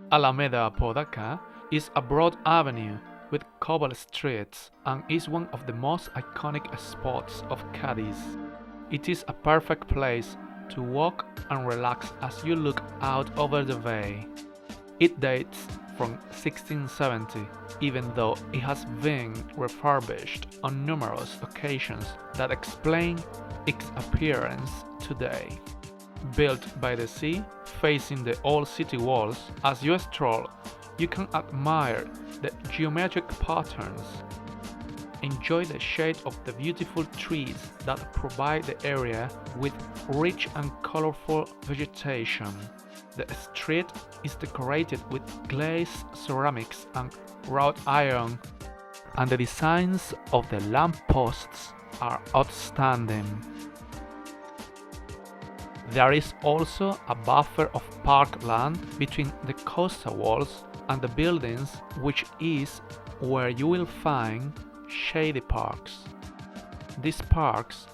Alameda Apodaca is a broad avenue with cobble streets and is one of the most iconic spots of Cadiz. It is a perfect place to walk and relax as you look out over the bay. It dates from 1670, even though it has been refurbished on numerous occasions that explain its appearance today. Built by the sea, facing the old city walls, as you stroll, you can admire the geometric patterns. Enjoy the shade of the beautiful trees that provide the area with rich and colorful vegetation. The street is decorated with glazed ceramics and wrought iron, and the designs of the lampposts are outstanding. There is also a buffer of parkland between the coastal walls and the buildings, which is where you will find shady parks. These parks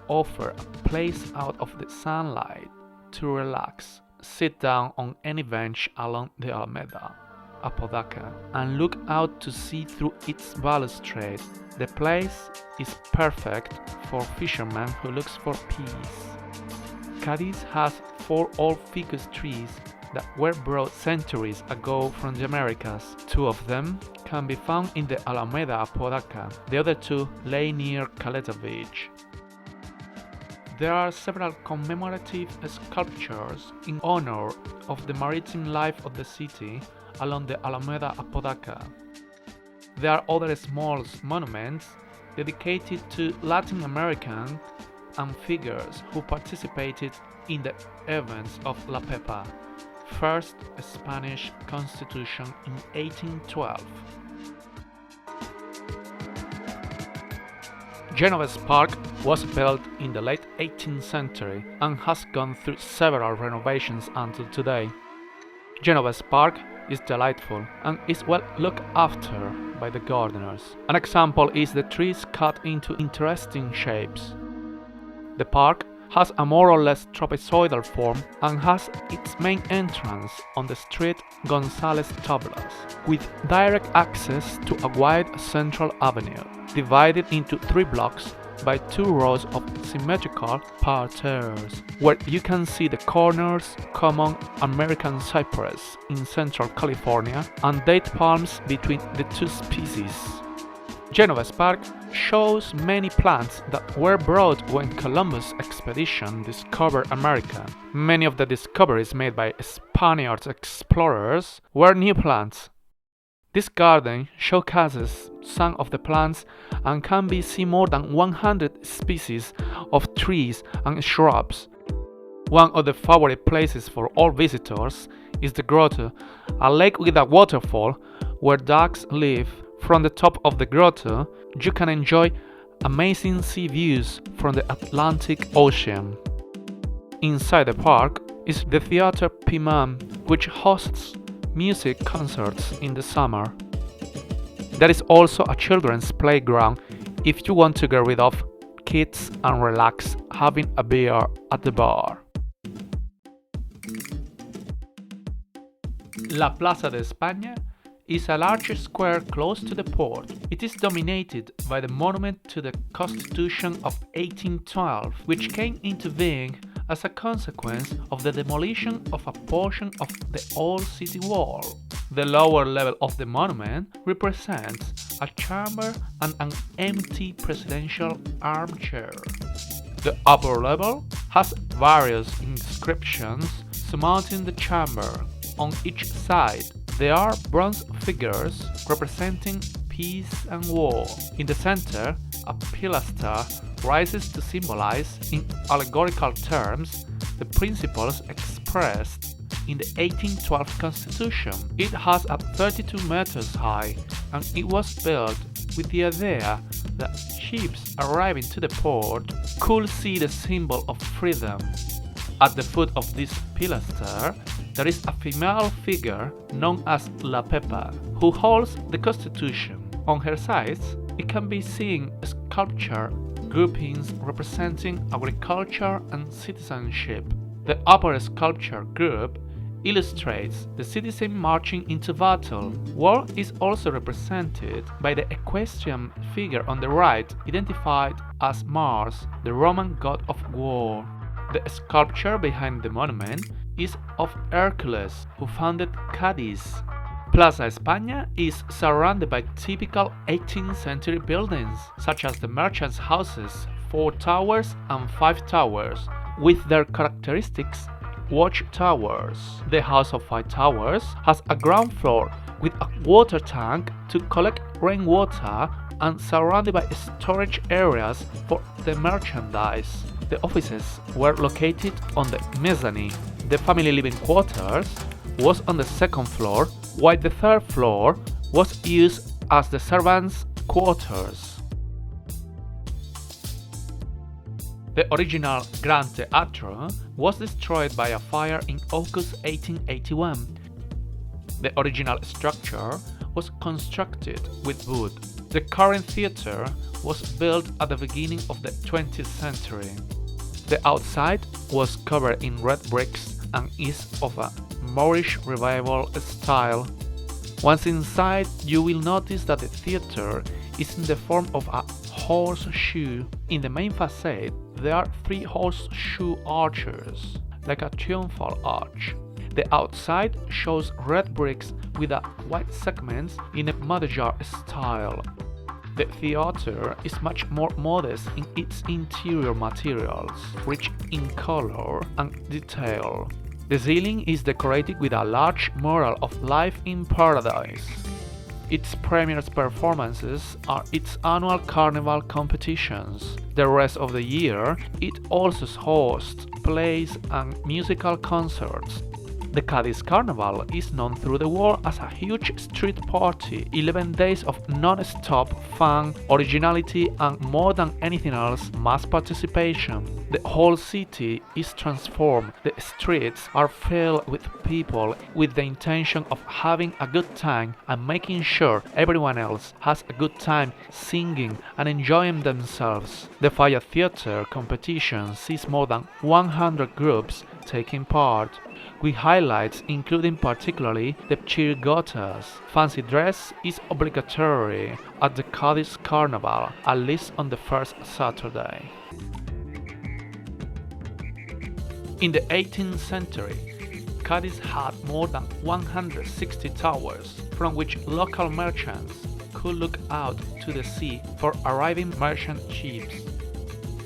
offer a place out of the sunlight to relax. Sit down on any bench along the Alameda Apodaca and look out to sea through its balustrade. The place is perfect for fishermen who looks for peace. Cadiz has 4 old ficus trees that were brought centuries ago from the Americas. 2 of them can be found in the Alameda Apodaca. The other 2 lay near Caleta Beach. There are several commemorative sculptures in honor of the maritime life of the city along the Alameda Apodaca. There are other small monuments dedicated to Latin American and figures who participated in the events of La Pepa, first Spanish Constitution in 1812. Genoves Park was built in the late 18th century and has gone through several renovations until today. Genoves Park is delightful and is well looked after by the gardeners. An example is the trees cut into interesting shapes. The park has a more or less trapezoidal form and has its main entrance on the street González Tablas, with direct access to a wide central avenue, divided into 3 blocks by 2 rows of symmetrical parterres, where you can see the corners common American cypress in Central California and date palms between the 2 species. Genoves Park shows many plants that were brought when Columbus' expedition discovered America. Many of the discoveries made by Spaniard explorers were new plants. This garden showcases some of the plants and can be seen more than 100 species of trees and shrubs. One of the favorite places for all visitors is the grotto, a lake with a waterfall where ducks live. From the top of the grotto, you can enjoy amazing sea views from the Atlantic Ocean. Inside the park is the Theatre Pimam, which hosts music concerts in the summer. There is also a children's playground if you want to get rid of kids and relax having a beer at the bar. La Plaza de España is a large square close to the port. It is dominated by the monument to the Constitution of 1812, which came into being as a consequence of the demolition of a portion of the old city wall. The lower level of the monument represents a chamber and an empty presidential armchair. The upper level has various inscriptions surmounting the chamber. On each side, there are bronze figures representing peace and war. In the center, a pilaster rises to symbolize, in allegorical terms, the principles expressed in the 1812 Constitution. It has a 32 meters high, and it was built with the idea that ships arriving to the port could see the symbol of freedom. At the foot of this pilaster, there is a female figure known as La Pepa, who holds the Constitution. On her sides, it can be seen sculpture groupings representing agriculture and citizenship. The upper sculpture group illustrates the citizen marching into battle. War is also represented by the equestrian figure on the right, identified as Mars, the Roman god of war. The sculpture behind the monument is of Hercules, who founded Cadiz. Plaza España is surrounded by typical 18th century buildings, such as the merchants' houses, 4 towers and 5 towers, with their characteristics watchtowers. The House of 5 Towers has a ground floor with a water tank to collect rainwater and surrounded by storage areas for the merchandise. The offices were located on the mezzanine. The family living quarters was on the second floor, while the third floor was used as the servants' quarters. The original Grand Teatro was destroyed by a fire in August 1881. The original structure was constructed with wood. The current theatre was built at the beginning of the 20th century. The outside was covered in red bricks and is of a Moorish revival style. Once inside, you will notice that the theatre is in the form of a horseshoe. In the main facade, there are 3 horseshoe arches, like a triumphal arch. The outside shows red bricks with a white segments in a Madajar style. The theatre is much more modest in its interior materials, rich in color and detail. The ceiling is decorated with a large mural of Life in Paradise. Its premier performances are its annual carnival competitions. The rest of the year, it also hosts plays and musical concerts. The Cadiz Carnival is known through the world as a huge street party, 11 days of non-stop fun, originality and more than anything else, mass participation. The whole city is transformed, the streets are filled with people with the intention of having a good time and making sure everyone else has a good time singing and enjoying themselves. The Fire Theatre competition sees more than 100 groups taking part, with highlights including particularly the chirigotas. Fancy dress is obligatory at the Cadiz Carnival, at least on the first Saturday. In the 18th century, Cadiz had more than 160 towers, from which local merchants could look out to the sea for arriving merchant ships.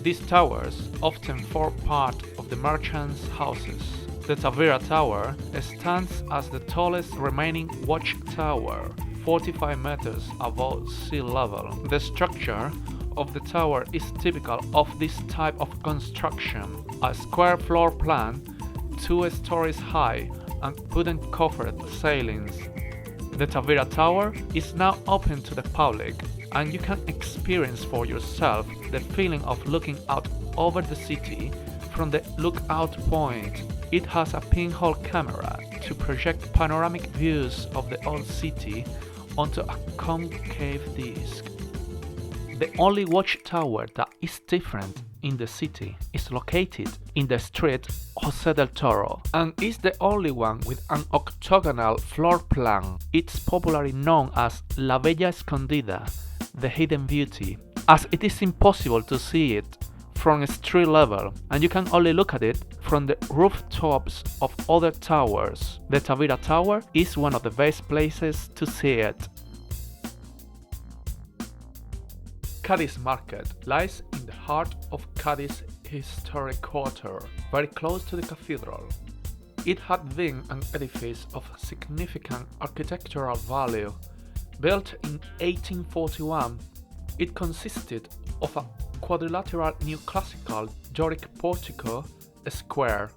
These towers often form part of the merchants' houses. The Tavira Tower stands as the tallest remaining watchtower, 45 meters above sea level. The structure of the tower is typical of this type of construction, a square floor plan, 2 stories high and wooden covered ceilings. The Tavira Tower is now open to the public, and you can experience for yourself the feeling of looking out over the city from the lookout point. It has a pinhole camera to project panoramic views of the old city onto a concave disc. The only watchtower that is different in the city is located in the street José del Toro and is the only one with an octagonal floor plan. It's popularly known as La Bella Escondida, the hidden beauty, as it is impossible to see it from street level and you can only look at it from the rooftops of other towers. The Tavira Tower is one of the best places to see it. Cadiz Market lies in the heart of Cadiz historic quarter, very close to the cathedral. It had been an edifice of significant architectural value. Built in 1841, it consisted of a quadrilateral neoclassical Doric portico square.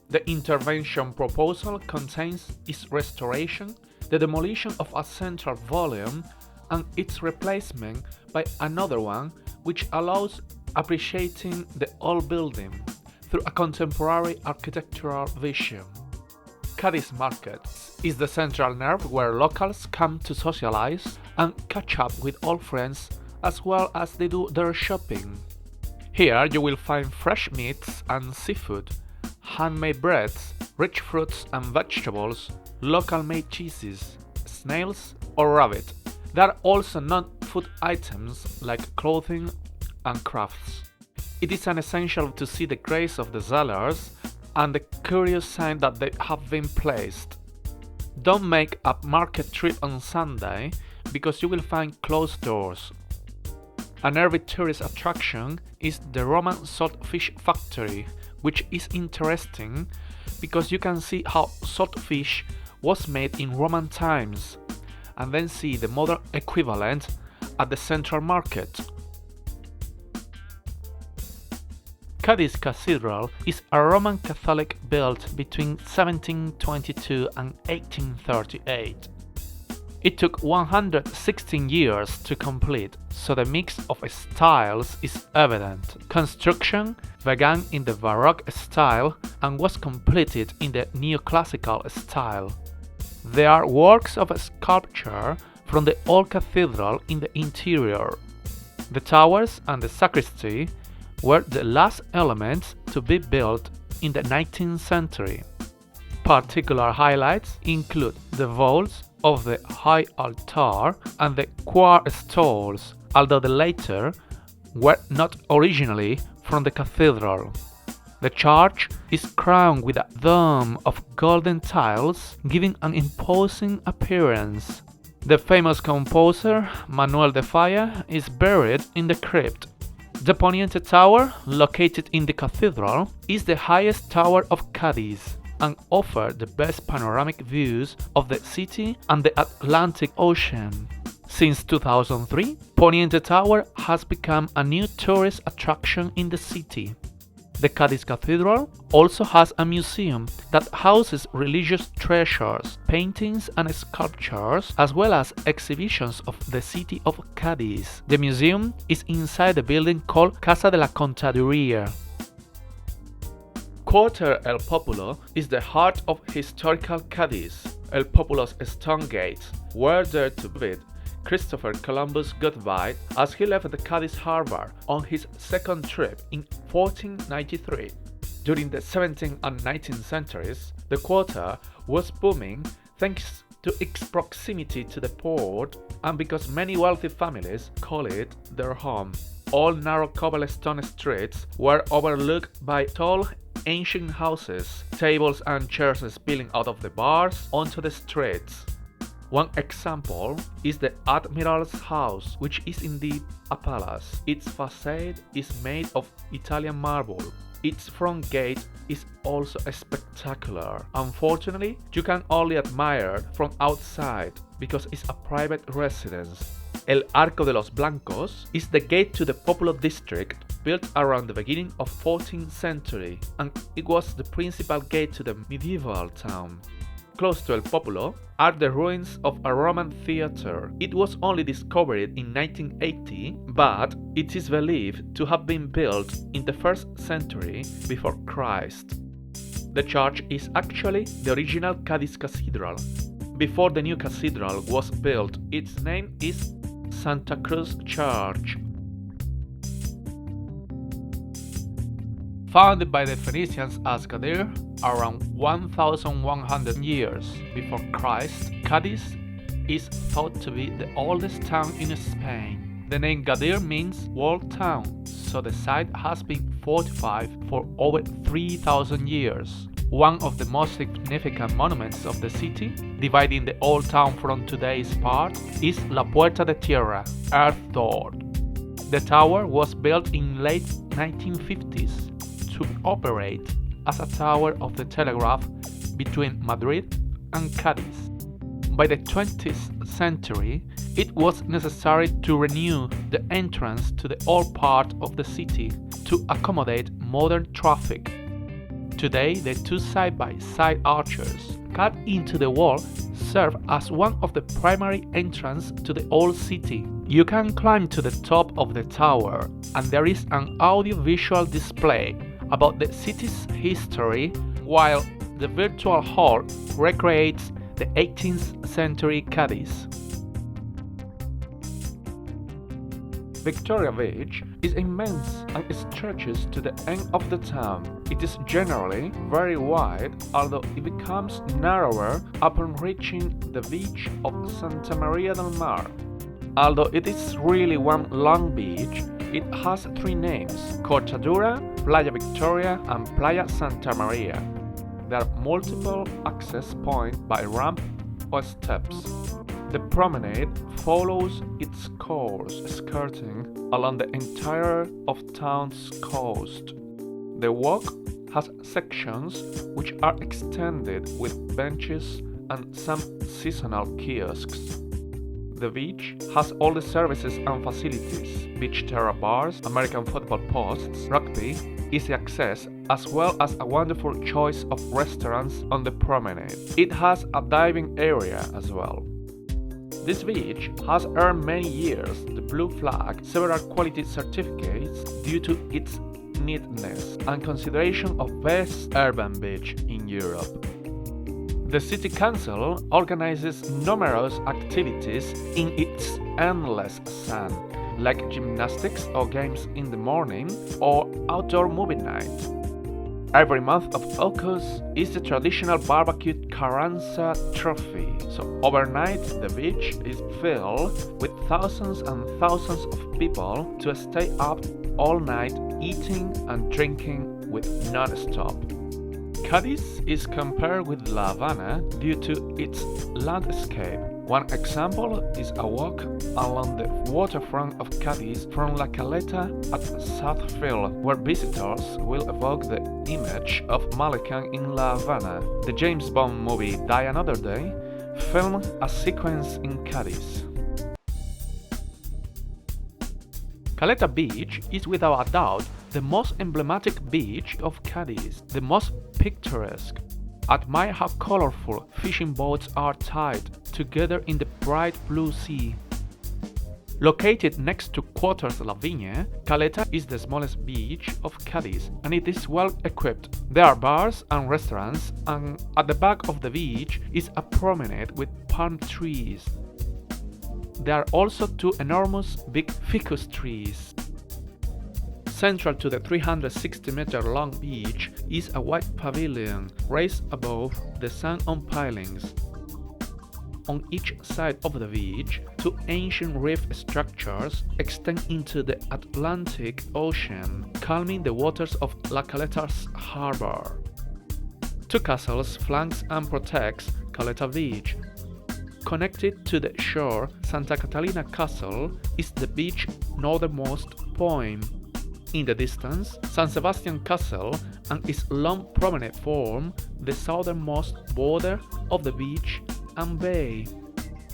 The intervention proposal contains its restoration, the demolition of a central volume, and its replacement by another one which allows appreciating the old building through a contemporary architectural vision. Cadiz Market is the central nerve where locals come to socialize and catch up with old friends as well as they do their shopping. Here you will find fresh meats and seafood, handmade breads, rich fruits and vegetables, local-made cheeses, snails or rabbit. There are also non-food items like clothing and crafts. It is an essential to see the grace of the sellers and the curious sign that they have been placed. Don't make a market trip on Sunday because you will find closed doors. An early tourist attraction is the Roman saltfish factory, which is interesting because you can see how saltfish was made in Roman times, and then see the modern equivalent at the Central Market. Cadiz Cathedral is a Roman Catholic built between 1722 and 1838. It took 116 years to complete, so the mix of styles is evident. Construction began in the Baroque style and was completed in the neoclassical style. There are works of sculpture from the old cathedral in the interior. The towers and the sacristy were the last elements to be built in the 19th century. Particular highlights include the vaults of the high altar and the choir stalls, although the latter were not originally from the cathedral. The church is crowned with a dome of golden tiles, giving an imposing appearance. The famous composer Manuel de Falla is buried in the crypt. The Poniente Tower, located in the cathedral, is the highest tower of Cadiz and offers the best panoramic views of the city and the Atlantic Ocean. Since 2003, Poniente Tower has become a new tourist attraction in the city. The Cadiz Cathedral also has a museum that houses religious treasures, paintings and sculptures, as well as exhibitions of the city of Cadiz. The museum is inside the building called Casa de la Contaduría. Quarter El Populo is the heart of historical Cadiz. El Populo's stone gates were there to bid Christopher Columbus goodbye as he left the Cadiz harbor on his second trip in 1493. During the 17th and 19th centuries, the quarter was booming thanks to its proximity to the port and because many wealthy families call it their home. All narrow cobblestone streets were overlooked by tall ancient houses, tables and chairs spilling out of the bars onto the streets. One example is the Admiral's house, which is indeed a palace. Its facade is made of Italian marble. Its front gate is also spectacular. Unfortunately, you can only admire it from outside because it's a private residence. El Arco de los Blancos is the gate to the Populo district, built around the beginning of 14th century, and it was the principal gate to the medieval town. Close to El Populo are the ruins of a Roman theater. It was only discovered in 1980, but it is believed to have been built in the 1st century before Christ. The church is actually the original Cadiz Cathedral. Before the new cathedral was built, its name is Santa Cruz Church. Founded by the Phoenicians as Gadir around 1100 years before Christ, Cadiz is thought to be the oldest town in Spain. The name Gadir means walled town, so the site has been fortified for over 3,000 years. One of the most significant monuments of the city, dividing the old town from today's part, is La Puerta de Tierra, Earth Door. The tower was built in late 1950s to operate as a tower of the telegraph between Madrid and Cadiz. By the 20th century, it was necessary to renew the entrance to the old part of the city to accommodate modern traffic. Today, the two side-by-side arches cut into the wall serve as one of the primary entrances to the old city. You can climb to the top of the tower, and there is an audio-visual display about the city's history, while the virtual hall recreates the 18th century Cadiz. Victoria Beach is immense and stretches to the end of the town. It is generally very wide, although it becomes narrower upon reaching the beach of Santa Maria del Mar. Although it is really one long beach, it has three names: Cortadura, Playa Victoria, and Playa Santa Maria. There are multiple access points by ramp or steps. The promenade follows its course, skirting along the entire of town's coast. The walk has sections which are extended with benches and some seasonal kiosks. The beach has all the services and facilities: beach terra bars, American football posts, rugby, easy access, as well as a wonderful choice of restaurants on the promenade. It has a diving area as well. This beach has earned many years the Blue Flag, several quality certificates due to its neatness and consideration of best urban beach in Europe. The City Council organizes numerous activities in its endless sand, like gymnastics or games in the morning or outdoor movie night. Every month of August is the traditional barbecue Carranza trophy, so overnight the beach is filled with thousands and thousands of people to stay up all night eating and drinking with non-stop. Cadiz is compared with La Havana due to its landscape. One example is a walk along the waterfront of Cadiz from La Caleta at Southfield, where visitors will evoke the image of Malikan in La Havana. The James Bond movie Die Another Day filmed a sequence in Cadiz. Caleta Beach is without a doubt the most emblematic beach of Cadiz, the most picturesque. Admire how colorful fishing boats are tied together in the bright blue sea. Located next to Quarters La Viña, Caleta is the smallest beach of Cadiz and it is well equipped. There are bars and restaurants, and at the back of the beach is a promenade with palm trees. There are also two enormous big ficus trees. Central to the 360-meter-long beach is a white pavilion raised above the sun on pilings. On each side of the beach, two ancient reef structures extend into the Atlantic Ocean, calming the waters of La Caleta's harbor. Two castles flank and protect Caleta Beach. Connected to the shore, Santa Catalina Castle is the beach's northernmost point. In the distance, San Sebastian Castle and its long promenade form the southernmost border of the beach and bay.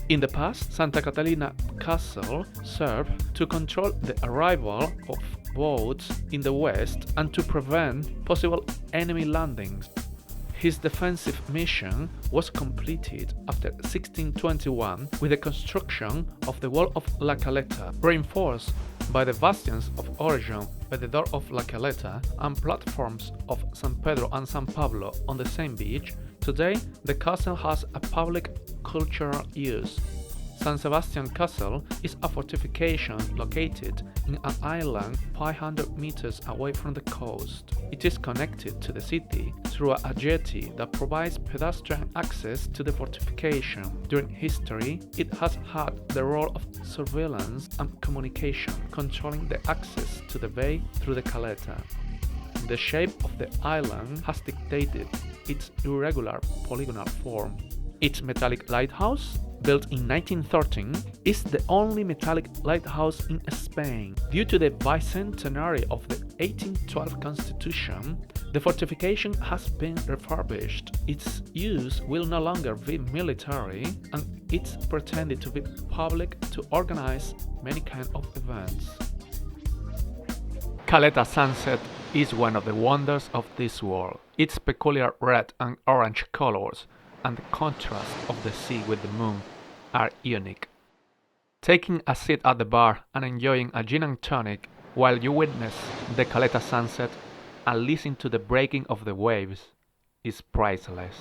In the past, Santa Catalina Castle served to control the arrival of boats in the west and to prevent possible enemy landings. His defensive mission was completed after 1621 with the construction of the wall of La Caleta, reinforced by the bastions of Orjon by the door of La Caleta and platforms of San Pedro and San Pablo on the same beach. Today, the castle has a public cultural use. San Sebastian Castle is a fortification located in an island 500 meters away from the coast. It is connected to the city through a jetty that provides pedestrian access to the fortification. During history, it has had the role of surveillance and communication, controlling the access to the bay through the Caleta. The shape of the island has dictated its irregular polygonal form. Its metallic lighthouse, built in 1913, is the only metallic lighthouse in Spain. Due to the bicentenary of the 1812 Constitution, the fortification has been refurbished. Its use will no longer be military, and it's pretended to be public to organize many kinds of events. Caleta Sunset is one of the wonders of this world. Its peculiar red and orange colors and the contrast of the sea with the moon are unique. Taking a seat at the bar and enjoying a gin and tonic while you witness the Caleta sunset and listen to the breaking of the waves is priceless.